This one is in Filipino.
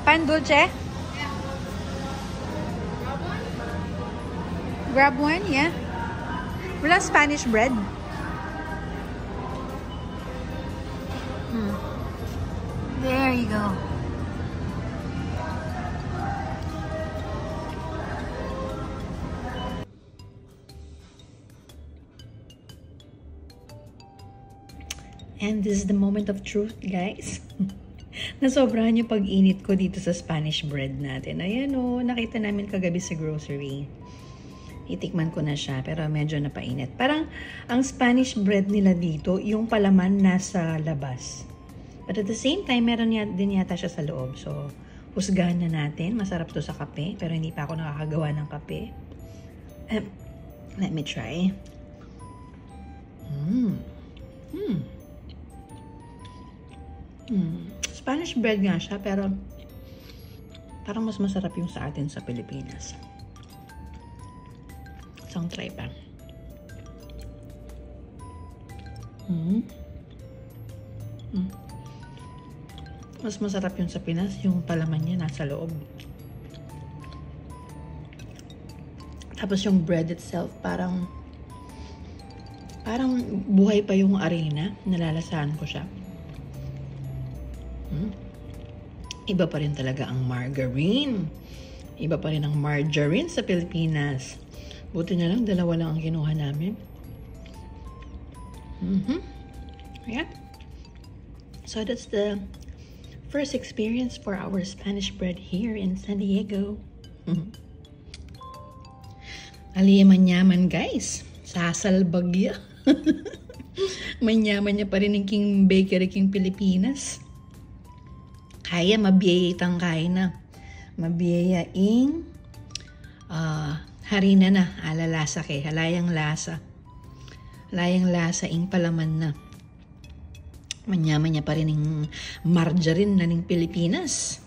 Pan dulce? Grab one, yeah. Wala Spanish bread. There you go. And this is the moment of truth, guys. Nasobrahan yung pag-init ko dito sa Spanish bread natin. Ayan o, nakita namin kagabi sa grocery. Itikman ko na siya, pero medyo napainit. Parang ang Spanish bread nila dito, yung palaman nasa labas. But at the same time, meron din yata siya sa loob. So, husgahan na natin. Masarap to sa kape, pero hindi pa ako nakakagawa ng kape. Let me try. Spanish bread nga siya, pero parang mas masarap yung sa atin sa Pilipinas. Isang try pa. Mas masarap yung sa Pinas, yung palaman niya nasa loob. Tapos yung bread itself, parang buhay pa yung arena. Nalalasahan ko siya. Iba pa rin talaga ang margarine. Iba pa rin ang margarine sa Pilipinas. Buti na lang, dalawa lang ang kinuha namin. Yeah. So that's the first experience for our Spanish bread here in San Diego. Aliyaman-yaman, guys. Sasalbagya. Manyaman niya pa rin ng King Bakery King Pilipinas. Kaya mabiyayitang kaya na. Mabiyayaing harina na. Alalasa kay. Halayang lasa. Halayang lasa ing palaman na. Manyaman niya pa rin ng margarine na ng Pilipinas.